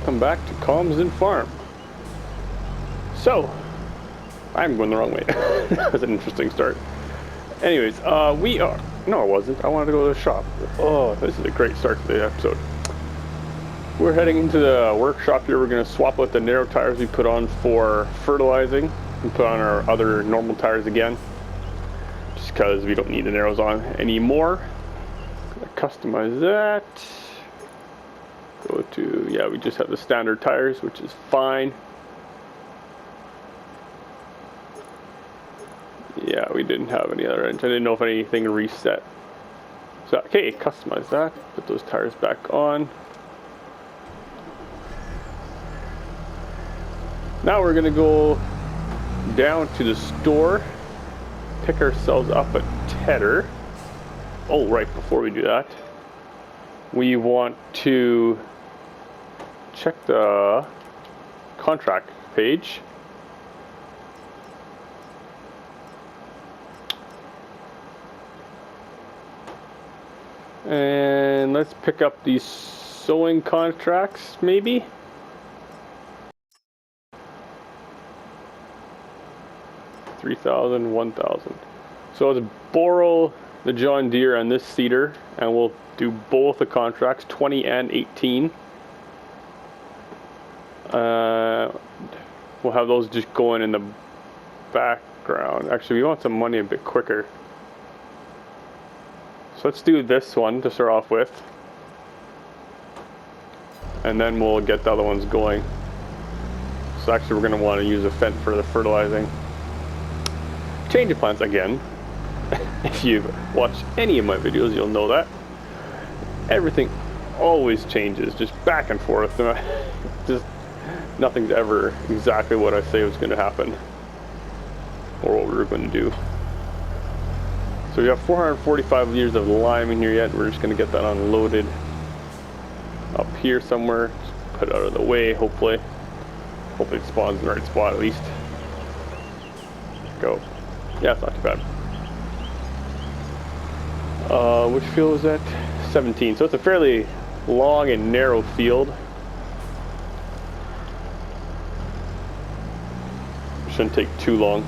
welcome back to Calmsden Farm. So, I'm going the wrong way. That was an interesting start. Anyways, we are... No, it wasn't. I wanted to go to the shop. Oh, this is a great start to the episode. We're heading into the workshop here. We're going to swap out the narrow tires we put on for fertilizing and put on our other normal tires again. Just because we don't need the narrows on anymore. Customize that. Go to, yeah, we just have the standard tires, which is fine. Yeah, we didn't have any other engine. I didn't know if anything reset. So, okay, customize that. Put those tires back on. Now we're gonna go down to the store, pick ourselves up a tedder. Oh, right, before we do that, we want to check the contract page. And let's pick up these sewing contracts, maybe. $3,000, $1,000. So let's borrow the John Deere and this seeder, and we'll do both the contracts, 20 and 18. We'll have those just going in the background. Actually, we want some money a bit quicker. So let's do this one to start off with. And then we'll get the other ones going. So actually we're going to want to use a Fent for the fertilizing. Change of plans again. If you've watched any of my videos, you'll know that. Everything always changes, just back and forth. Just nothing's ever exactly what I say was going to happen. Or what we were going to do. So we have 445 liters of lime in here yet. We're just going to get that unloaded up here somewhere. Just put it out of the way, hopefully. Hopefully it spawns in the right spot at least. Go. Yeah, it's not too bad. Which field is that? 17. So it's a fairly long and narrow field. Shouldn't take too long.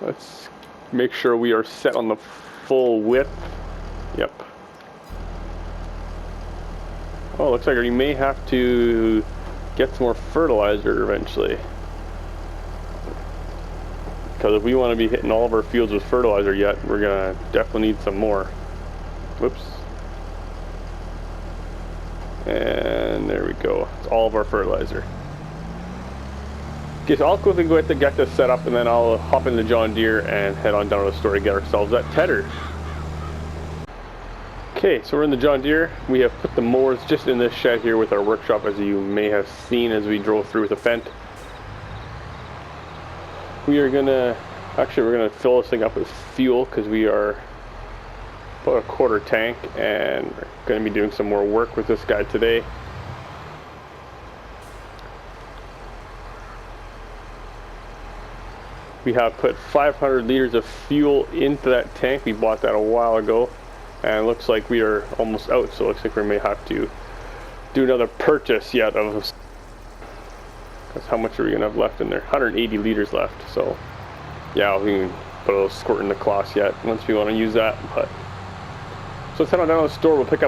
Let's make sure we are set on the full width. Yep. Oh, looks like we may have to get some more fertilizer eventually. Because if we want to be hitting all of our fields with fertilizer yet, we're gonna definitely need some more. Whoops. And there we go. It's all of our fertilizer. Okay, so I'll quickly go ahead to get this set up, and then I'll hop in the John Deere and head on down to the store to get ourselves that tedder. Okay, so we're in the John Deere. We have put the mowers just in this shed here with our workshop, as you may have seen as we drove through with the Fent. We are gonna, actually we're gonna fill this thing up with fuel because we are about a quarter tank, and we're gonna be doing some more work with this guy today. We have put 500 liters of fuel into that tank. We bought that a while ago, and it looks like we are almost out, so it looks like we may have to do another purchase yet of... Because how much are we going to have left in there? 180 liters left, so yeah, we can put a little squirt in the cloth yet once we want to use that. But so let's head on down to the store. We'll pick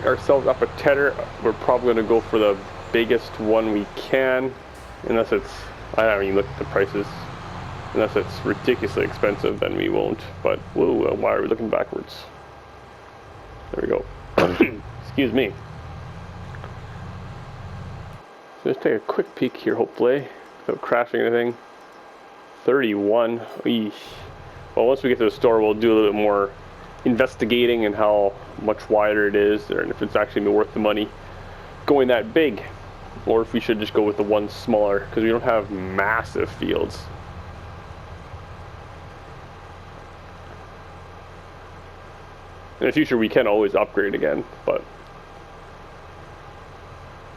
ourselves up a tedder. We're probably going to go for the biggest one we can, unless it's... I haven't even looked at the prices. Unless it's ridiculously expensive, then we won't. But whoa, why are we looking backwards? There we go. Excuse me. So let's take a quick peek here, hopefully, without crashing anything. 31. Eesh. Well, once we get to the store, we'll do a little bit more investigating and how much wider it is, and if it's actually worth the money going that big, or if we should just go with the one smaller, because we don't have massive fields. In the future, we can always upgrade again, but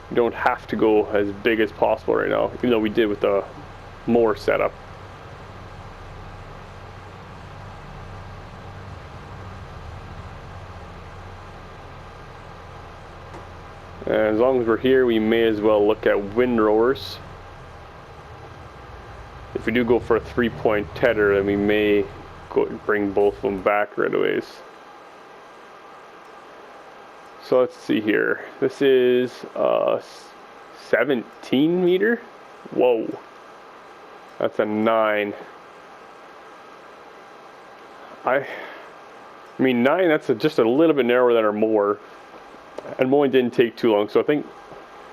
we don't have to go as big as possible right now, even though we did with the mower setup. And as long as we're here, we may as well look at Windrowers. If we do go for a 3-point tether, then we may bring both of them back right away. So let's see here. This is 17 meter. Whoa, that's a 9. I mean 9. That's just a little bit narrower than our mower, and mowing didn't take too long. So I think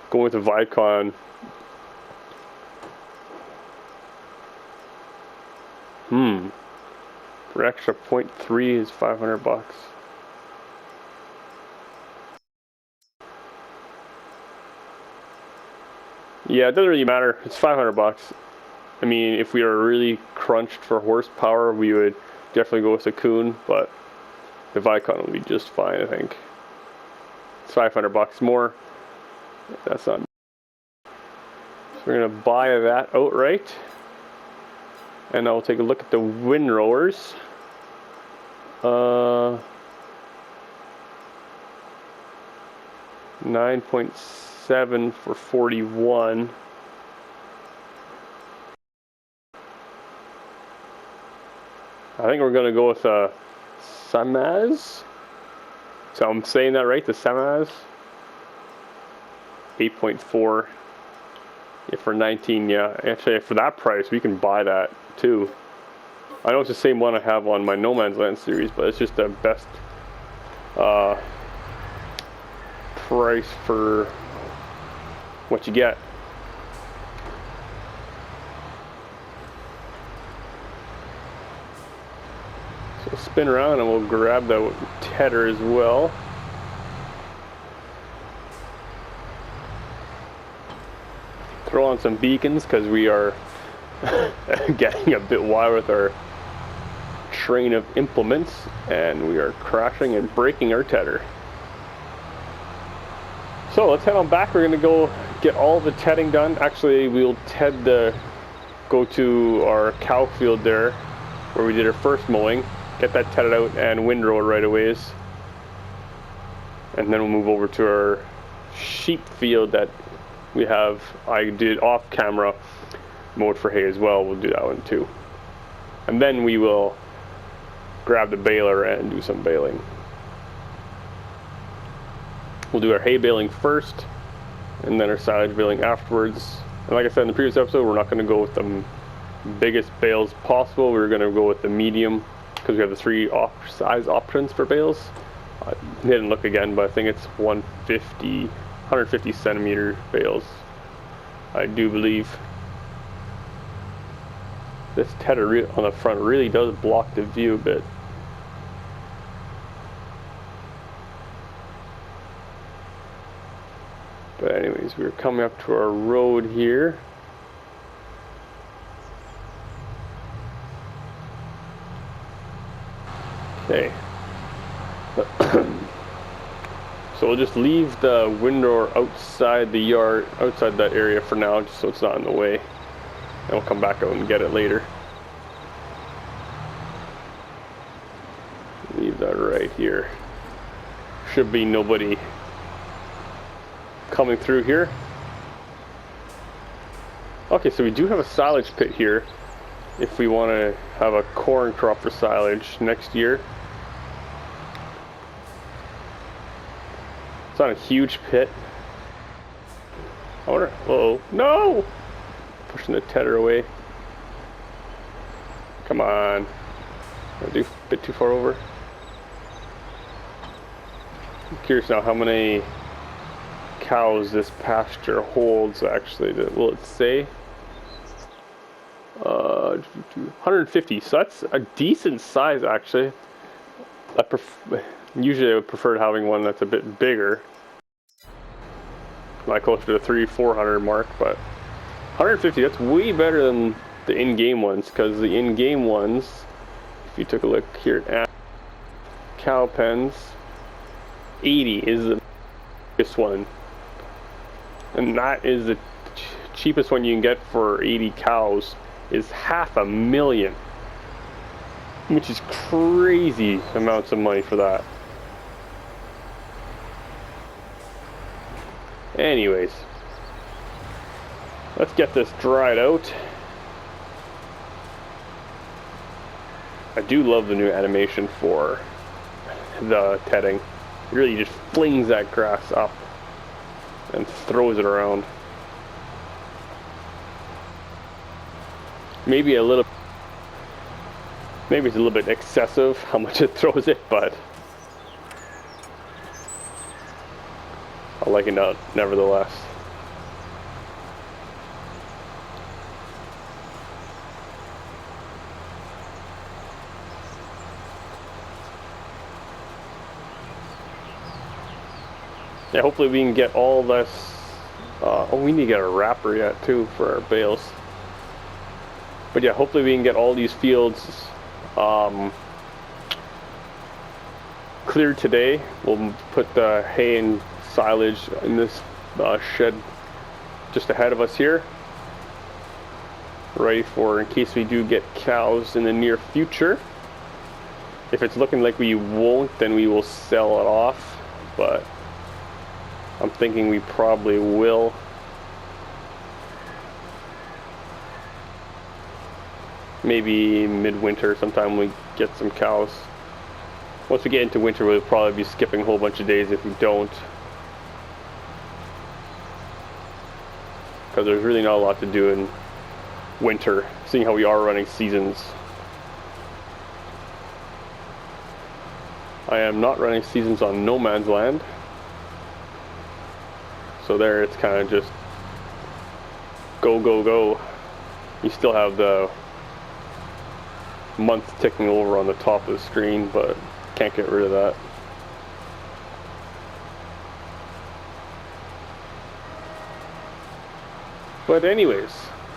going with the Vicon. For extra 0.3 is $500. Yeah, it doesn't really matter. It's $500. I mean, if we are really crunched for horsepower, we would definitely go with the Kuhn, but the Vicon will be just fine, I think. It's $500 more. That's not. So we're gonna buy that outright, and I'll take a look at the Windrowers. 9.7 for 41. I think we're gonna go with a Samaz. So I'm saying that right, the Samaz. 8.4. Yeah, for 19, yeah. Actually, for that price, we can buy that too. I know it's the same one I have on my No Man's Land series, but it's just the best price for what you get. So spin around and we'll grab the tether as well. Throw on some beacons because we are getting a bit wild with our train of implements, and we are crashing and breaking our tether. So let's head on back. We're gonna go get all the tedding done. Actually, we'll go to our cow field there where we did our first mowing, get that tedded out and windrow right away, and then we'll move over to our sheep field that we have. I did off camera mowed for hay as well. We'll do that one too, and then we will grab the baler and do some baling. We'll do our hay baling first, and then our silage baling afterwards. And like I said in the previous episode, we're not going to go with the biggest bales possible. We're going to go with the medium because we have the 3 size options for bales. I didn't look again, but I think it's 150 centimeter bales, I do believe. This tether on the front really does block the view a bit. But anyways, we're coming up to our road here. Okay. So we'll just leave the windrower outside the yard, outside that area for now, just so it's not in the way. And we'll come back out and get it later. Leave that right here. Should be nobody coming through here. Okay, so we do have a silage pit here if we want to have a corn crop for silage next year. It's not a huge pit. I wonder, uh-oh, no! Pushing the tether away. Come on. I do a bit too far over. I'm curious now how many cows this pasture holds actually. Will it say? 150, so that's a decent size actually. Usually I would prefer having one that's a bit bigger, like closer to the 300-400 mark, but 150, that's way better than the in-game ones, because the in-game ones, if you took a look here at cow pens, 80 is the biggest one, and that is the cheapest one you can get for 80 cows is $500,000, which is crazy amounts of money for that. Anyways, let's get this dried out. I do love the new animation for the tedding. It really just flings that grass up and throws it around. Maybe it's a little bit excessive how much it throws it, but I like it nevertheless. Yeah, hopefully we can get all this. Oh, we need to get a wrapper yet too for our bales. But yeah, hopefully we can get all these fields cleared today. We'll put the hay and silage in this shed just ahead of us here, ready for in case we do get cows in the near future. If it's looking like we won't, then we will sell it off, but I'm thinking we probably will. Maybe midwinter sometime we get some cows. Once we get into winter, we'll probably be skipping a whole bunch of days if we don't, because there's really not a lot to do in winter, seeing how we are running seasons. I am not running seasons on no man's land, so there it's kind of just go, go, go. You still have the month ticking over on the top of the screen, but can't get rid of that. But anyways,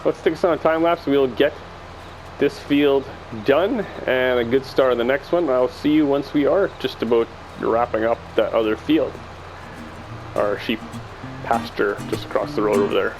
let's take us on a time lapse. We'll get this field done and a good start on the next one. I'll see you once we are just about wrapping up that other field, our sheep pasture just across the road over there.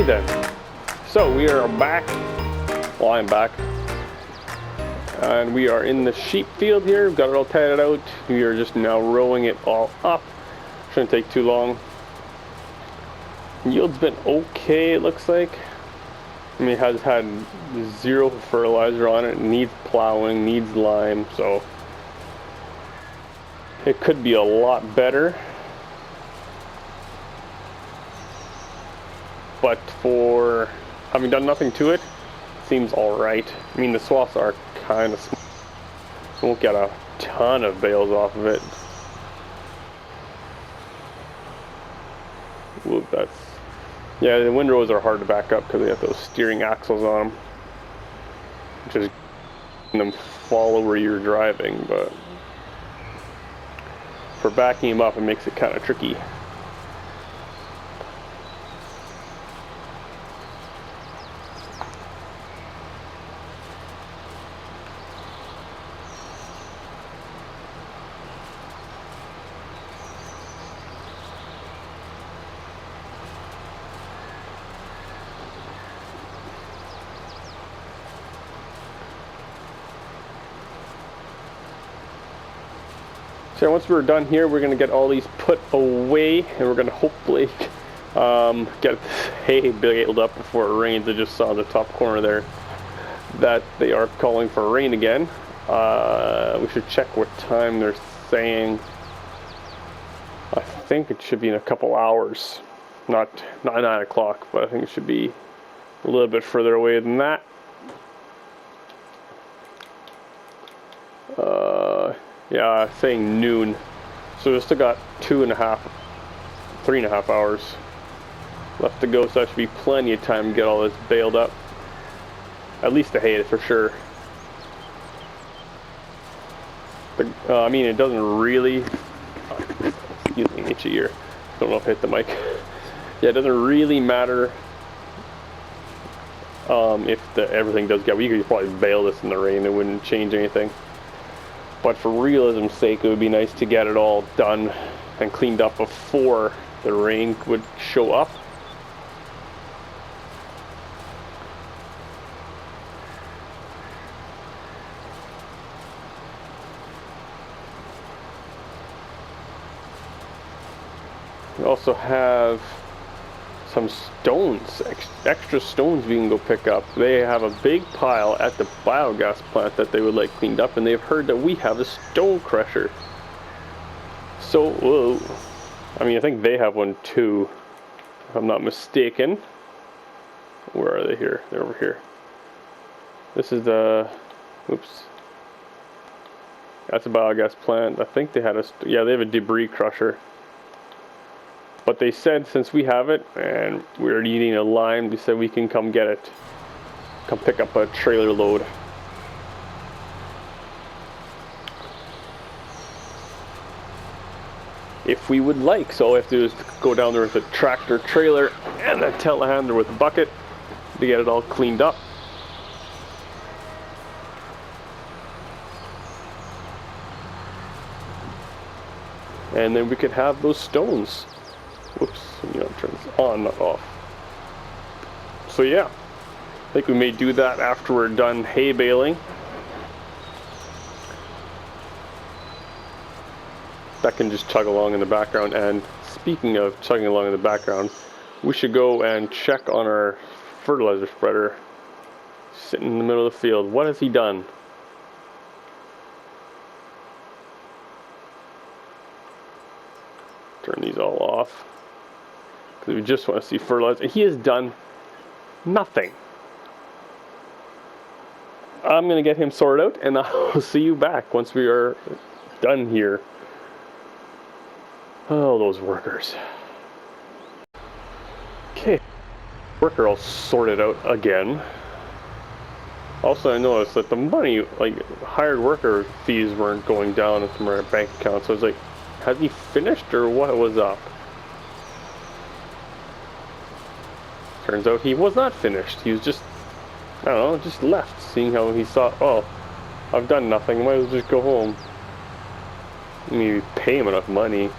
then. So we are back. Well, I'm back. And we are in the sheep field here. We've got it all tied out. We are just now rowing it all up. Shouldn't take too long. Yield's been okay, it looks like. I mean, it has had 0 fertilizer on it. It needs plowing, needs lime, so it could be a lot better. But for having done nothing to it, seems alright. I mean, the swaths are kind of small. Won't get a ton of bales off of it. Ooh, that's... Yeah, the Windrowers are hard to back up because they have those steering axles on them. Just them follow where you're driving, but for backing them up, it makes it kind of tricky. So once we're done here, we're going to get all these put away, and we're going to hopefully get this hay baled up before it rains. I just saw the top corner there that they are calling for rain again. We should check what time they're saying. I think it should be in a couple hours, not 9 o'clock, but I think it should be a little bit further away than that. Yeah, saying noon. So we've still got 3.5 hours left to go, so that should be plenty of time to get all this baled up. At least the hay for sure. But, I mean, it doesn't really... excuse me, itchy ear. Don't know if I hit the mic. Yeah, it doesn't really matter if everything does get... We could probably bale this in the rain. It wouldn't change anything. But for realism's sake, it would be nice to get it all done and cleaned up before the rain would show up. We also have some stones, extra stones we can go pick up. They have a big pile at the biogas plant that they would like cleaned up, and they've heard that we have a stone crusher. So, whoa. I mean, I think they have one too, if I'm not mistaken. Where are they here? They're over here. This is the, oops. That's a biogas plant. I think they had yeah, they have a debris crusher. But they said since we have it and we're needing a lime, they said we can come get it. Come pick up a trailer load. If we would like. So all we have to do is go down there with a tractor trailer and a telehandler with a bucket to get it all cleaned up. And then we could have those stones. Whoops, you know, turn this on, not off. So yeah, I think we may do that after we're done hay baling. That can just chug along in the background. And speaking of chugging along in the background, we should go and check on our fertilizer spreader sitting in the middle of the field. What has he done? Turn these all off. We just want to see fertilizer. He has done nothing. I'm going to get him sorted out, and I'll see you back once we are done here. Oh, those workers. Okay. Worker all sorted out again. Also, I noticed that the money, like hired worker fees, weren't going down from our bank account. So I was like, has he finished or what was up? Turns out he was not finished. He was just, I don't know, just left, seeing how he thought, oh, I've done nothing, might as well just go home. Maybe pay him enough money.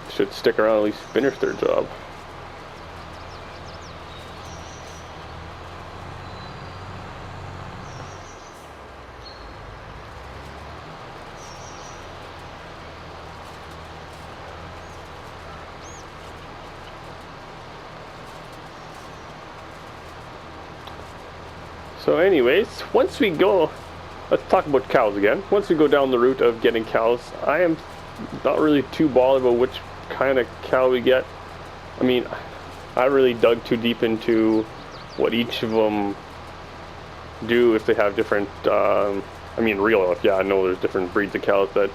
should stick around, at least finish their job. So anyways, once we go, let's talk about cows again. Once we go down the route of getting cows, I am not really too bothered about which kind of cow we get. I mean, I really dug too deep into what each of them do, if they have different, I mean real life, yeah, I know there's different breeds of cows that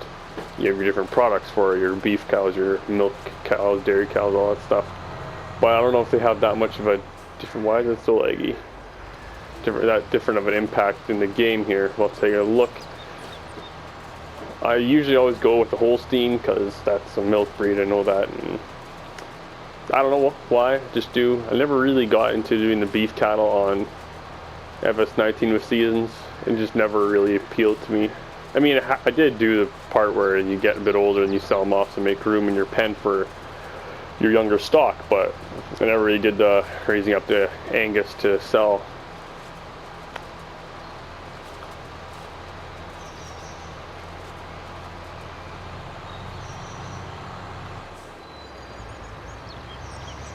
you have your different products for, your beef cows, your milk cows, dairy cows, all that stuff. But I don't know if they have that much of a different, why is it so laggy? Different of an impact in the game here. Let's take a look. I usually always go with the Holstein because that's a milk breed, I know that, and I don't know why, just do. I never really got into doing the beef cattle on FS19 with seasons. It just never really appealed to me. I mean, I did do the part where you get a bit older and you sell them off to make room in your pen for your younger stock, but I never really did the raising up the Angus to sell.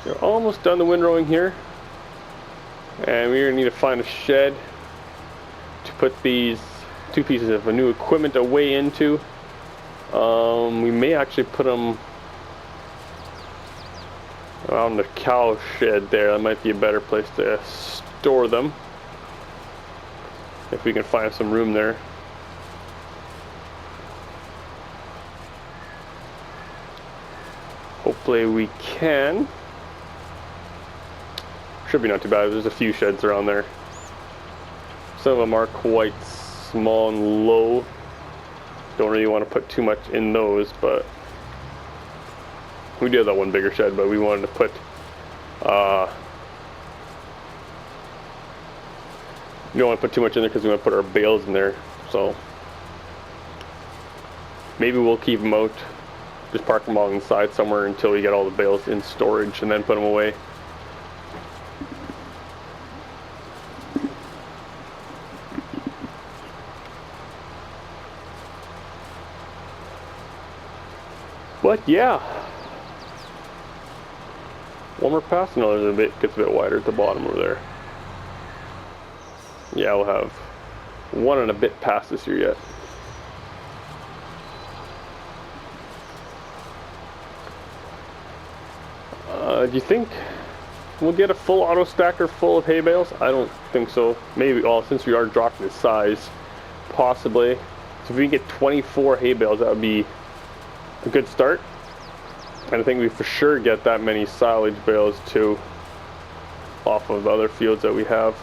We're almost done the windrowing here, and we're going to need to find a shed to put these 2 pieces of new equipment away into. We may actually put them around the cow shed there. That might be a better place to store them, if we can find some room there. Hopefully we can. Should be not too bad. There's a few sheds around there. Some of them are quite small and low. Don't really want to put too much in those, but we do have that one bigger shed, but we wanted to put we don't want to put too much in there because we want to put our bales in there. So maybe we'll keep them out, just park them all inside somewhere until we get all the bales in storage and then put them away. But yeah, one more pass. No, there's gets a bit wider at the bottom over there. Yeah, we'll have 1 and a bit past this year yet. Do you think we'll get a full auto stacker full of hay bales? I don't think so. Maybe, well, since we are dropping the size, possibly. So if we can get 24 hay bales, that would be a good start. And I think we for sure get that many silage bales too, off of the other fields that we have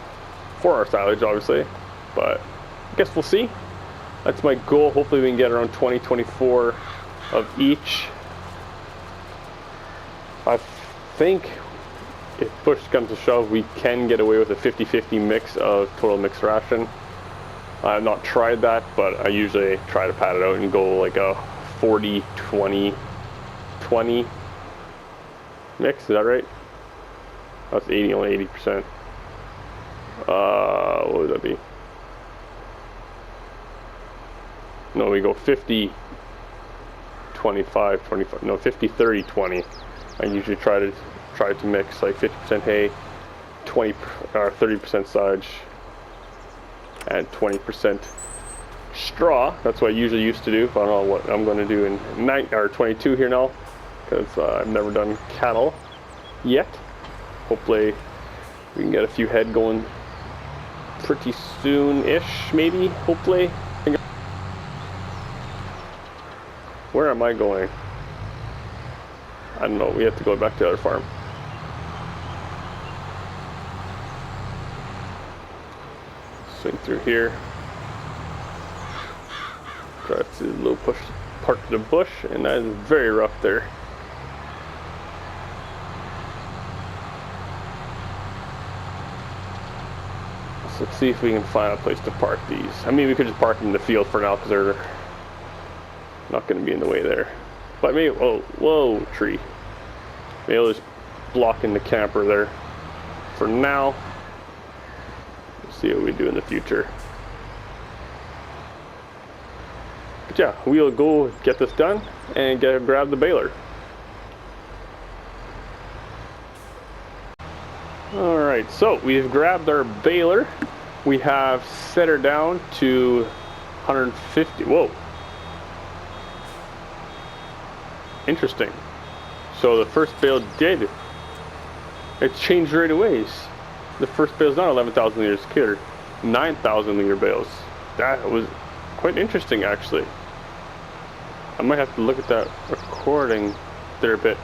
for our silage, obviously. But I guess we'll see. That's my goal. Hopefully we can get around 20-24 of each. I think if push comes to shove, we can get away with a 50-50 mix of total mixed ration. I've not tried that, but I usually try to pad it out and go like a 40-20-20 mix. Is that right? That's 80, only 80%. What would that be? No, we go 50, 25, 25. No, 50, 30, 20. I usually try to mix like 50% hay, 20 or 30% silage, and 20% straw. That's what I usually used to do. But I don't know what I'm going to do in 22 here now, because I've never done cattle yet. Hopefully we can get a few head going pretty soon-ish, maybe, hopefully. Where am I going? I don't know, we have to go back to the other farm. Swing through here. Drive to the little push, park to the bush, and that is very rough there. So let's see if we can find a place to park these. I mean, we could just park them in the field for now because they're not going to be in the way there. But maybe, oh, whoa, tree. Maybe I'll just block in the camper there for now. We'll see what we do in the future. But yeah, we'll go get this done and grab the baler. Alright, so we've grabbed our baler. We have set her down to 150. Whoa. Interesting. So the first bale did. It changed right away. The first bale is not 11,000 liters, it's 9,000 liter bales. That was quite interesting, actually. I might have to look at that recording there a bit,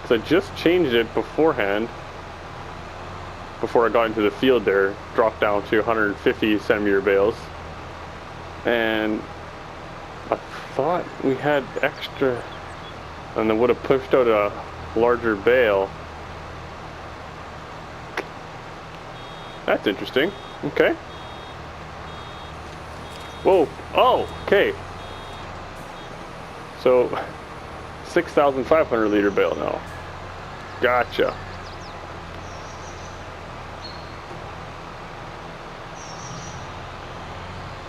because I just changed it beforehand. Before I got into the field there, dropped down to 150 centimeter bales. And I thought we had extra, and then would have pushed out a larger bale. That's interesting. Okay. Whoa. Oh, okay. So 6,500 liter bale now. Gotcha.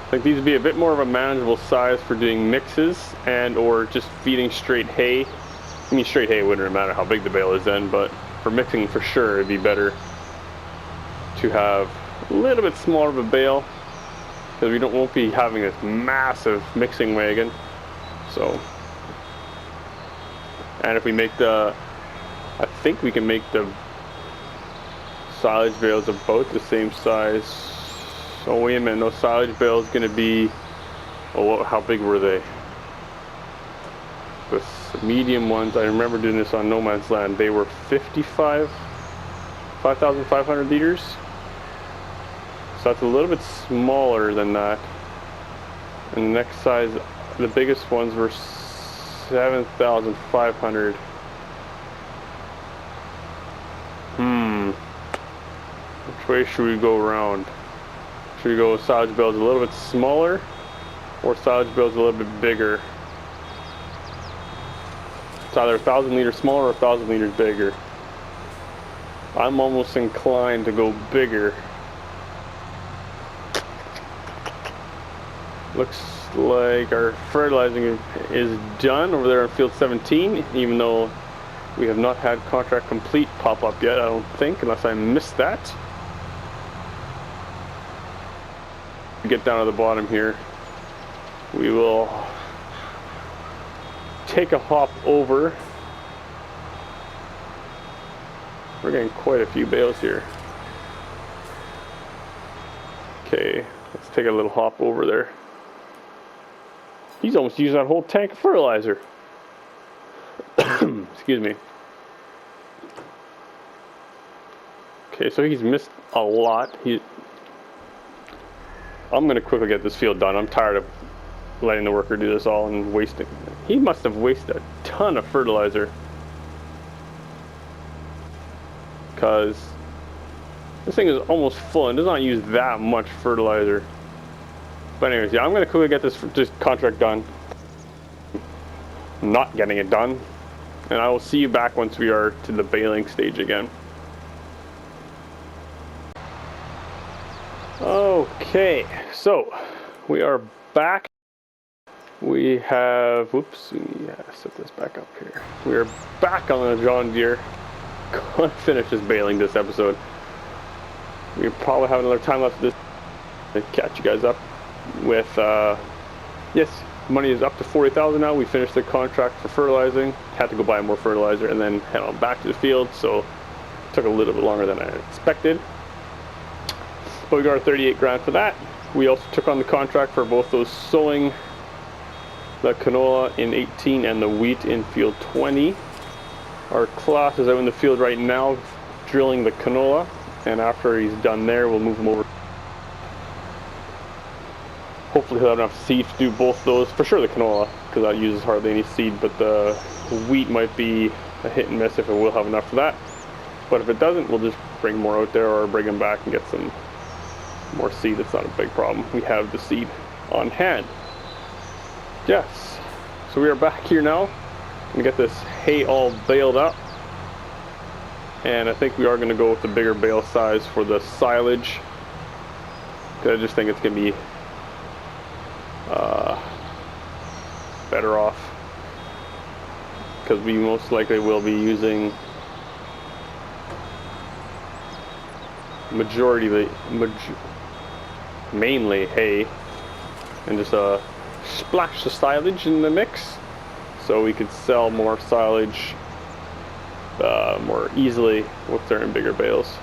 I think these would be a bit more of a manageable size for doing mixes and or just feeding straight hay. I mean, straight hay wouldn't matter how big the bale is then, but for mixing for sure it'd be better to have a little bit smaller of a bale, because we won't be having this massive mixing wagon. So, and if we make I think we can make the silage bales about the same size. Oh wait a minute, no, silage bale is going to be, oh, how big were they? The medium ones, I remember doing this on No Man's Land, they were 5,500 liters. So that's a little bit smaller than that. And the next size, the biggest ones were 7,500. Which way should we go around? Should we go with silage bales a little bit smaller, or silage bales a little bit bigger? It's either 1,000 liters smaller or 1,000 liters bigger. I'm almost inclined to go bigger. Looks like our fertilizing is done over there on field 17, even though we have not had contract complete pop up yet, I don't think, unless I missed that. Get down to the bottom here. We will take a hop over. We're getting quite a few bales here. Okay, let's take a little hop over there. He's almost used that whole tank of fertilizer. Excuse me. Okay, so he's missed a lot. I'm gonna quickly get this field done. I'm tired of letting the worker do this all and wasting. He must have wasted a ton of fertilizer, because this thing is almost full and does not use that much fertilizer. But anyways, yeah, I'm gonna quickly get this just contract done. I'm not getting it done, and I will see you back once we are to the baling stage again. Okay, so we are back. We have, whoops, set this back up here. We are back on the John Deere. Gonna finish this baling this episode. We probably have another time left of this to catch you guys up with, yes, money is up to 40,000 now. We finished the contract for fertilizing. Had to go buy more fertilizer and then head on back to the field, so it took a little bit longer than I expected. But we got our 38 grand for that. We also took on the contract for both those sowing the canola in 18 and the wheat in field 20. Our class is out in the field right now drilling the canola, and after he's done there, we'll move him over. Hopefully he'll have enough seed to do both those. For sure the canola, because that uses hardly any seed, but the wheat might be a hit and miss if it will have enough for that. But if it doesn't, we'll just bring more out there or bring them back and get some more seed. It's not a big problem. We have the seed on hand. Yes. So we are back here now. Gonna get this hay all baled up, and I think we are gonna go with the bigger bale size for the silage, because I just think it's gonna be better off, because we most likely will be using mainly hay, and just splash the silage in the mix so we could sell more silage more easily if they're in bigger bales.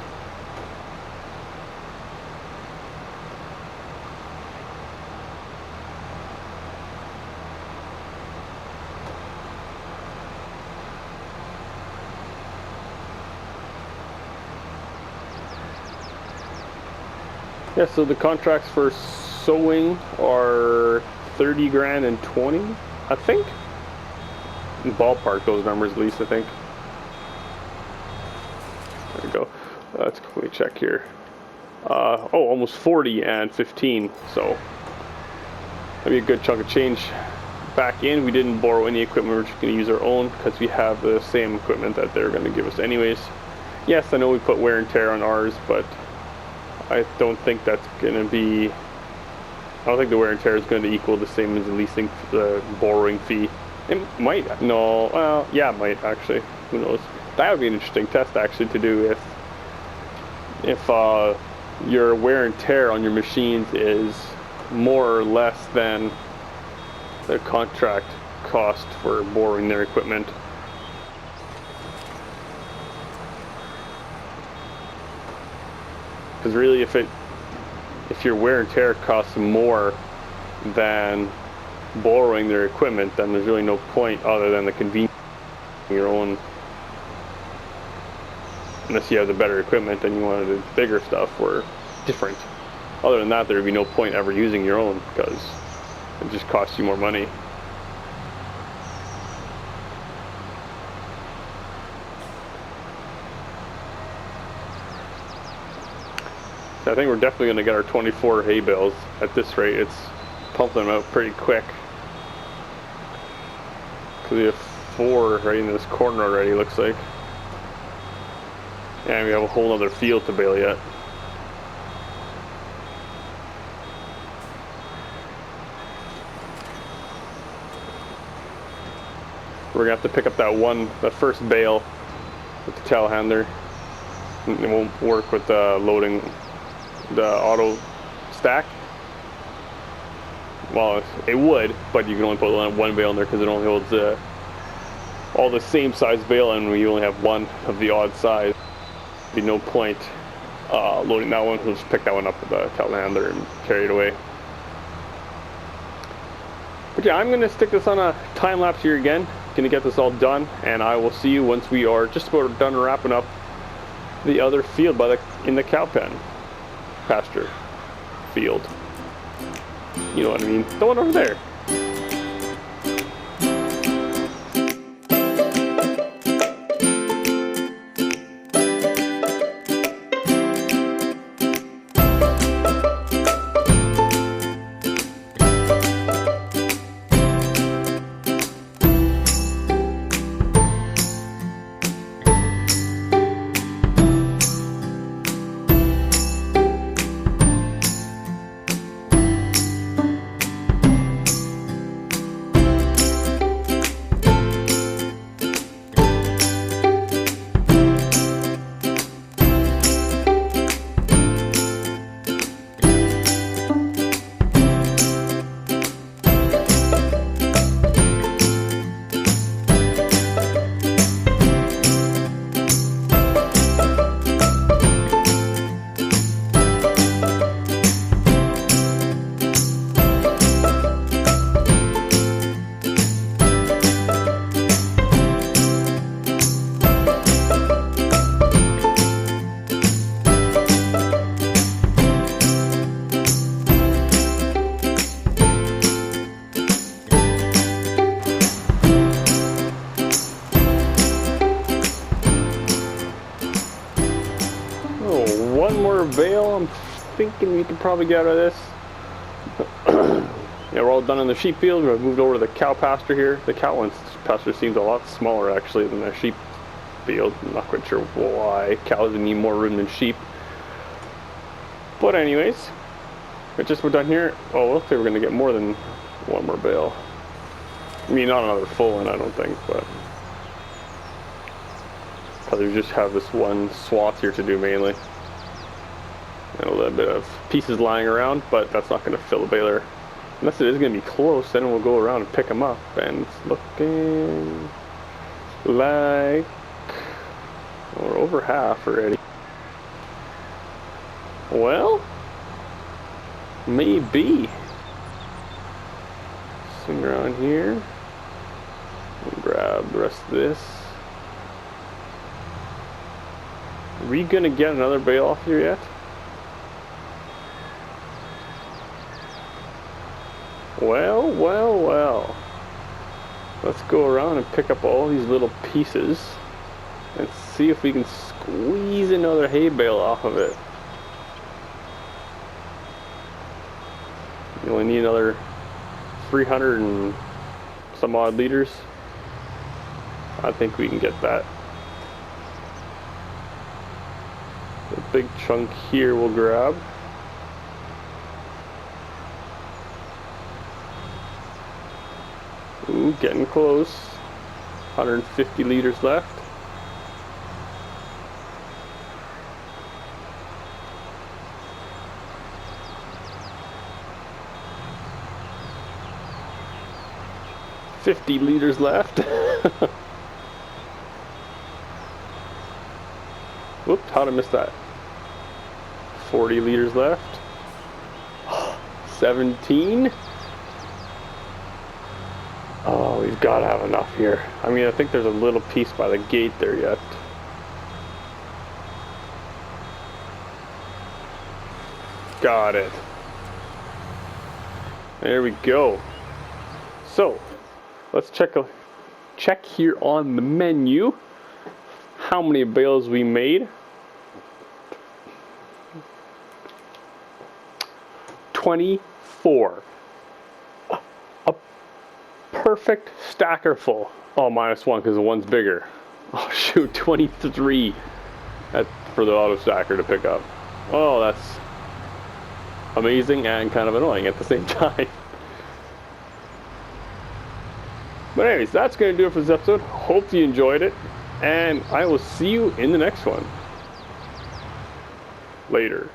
Yeah, so the contracts for sowing are 30 grand and 20, I think. Ballpark those numbers at least, I think. There we go. Let's quickly check here. Oh, almost 40 and 15, so that'd be a good chunk of change back in. We didn't borrow any equipment, we're just going to use our own because we have the same equipment that they're going to give us anyways. Yes, I know we put wear and tear on ours, but I don't think that's going to be, I don't think the wear and tear is going to equal the same as the leasing, the borrowing fee. It might, no, well, yeah, it might actually, who knows. That would be an interesting test actually to do if your wear and tear on your machines is more or less than the contract cost for borrowing their equipment. Because really, if your wear and tear costs more than borrowing their equipment, then there's really no point other than the convenience of your own. Unless you have the better equipment and you wanted the bigger stuff or different. Other than that, there would be no point ever using your own because it just costs you more money. I think we're definitely going to get our 24 hay bales at this rate. It's pumping them out pretty quick. Because we have 4 right in this corner already, looks like. And we have a whole other field to bale yet. We're going to have to pick up that first bale with the telehandler. It won't work with loading the auto stack. Well, it would, but you can only put one bale in there because it only holds all the same size bale, and we only have one of the odd size. There'd be no point loading that one. We'll just pick that one up with the telehandler and carry it away. But yeah, I'm going to stick this on a time lapse here again. Going to get this all done, and I will see you once we are just about done wrapping up the other field in the cow pen. Pasture field. You know what I mean? The one over there. One more bale I'm thinking we could probably get out of this. Yeah, we're all done in the sheep field. We've moved over to the cow pasture here. The cow pasture seems a lot smaller actually than the sheep field. I'm not quite sure why. Cows need more room than sheep. But anyways, we're done here. Oh, looks like we're gonna get more than one more bale. I mean, not another full one, I don't think, but because we just have this one swath here to do mainly. And a little bit of pieces lying around, but that's not going to fill the baler. Unless it is going to be close, then we'll go around and pick them up. And it's looking like we're over half already. Well, maybe. Swing around here and grab the rest of this. Are we going to get another bale off here yet? Well, well, well. Let's go around and pick up all these little pieces and see if we can squeeze another hay bale off of it. You only need another 300 and some odd liters. I think we can get that. The big chunk here we'll grab. Ooh, getting close. 150 liters left. $50 liters left. Whoops, how'd I miss that? 40 liters left. 17. Oh, we've got to have enough here. I mean, I think there's a little piece by the gate there yet. Got it. There we go. So, let's check here on the menu how many bales we made. 24. A perfect stacker full. Oh, minus one because the one's bigger. Oh shoot, 23 for the auto stacker to pick up. Oh, that's amazing and kind of annoying at the same time. But anyways, that's going to do it for this episode. Hope you enjoyed it, and I will see you in the next one. Later.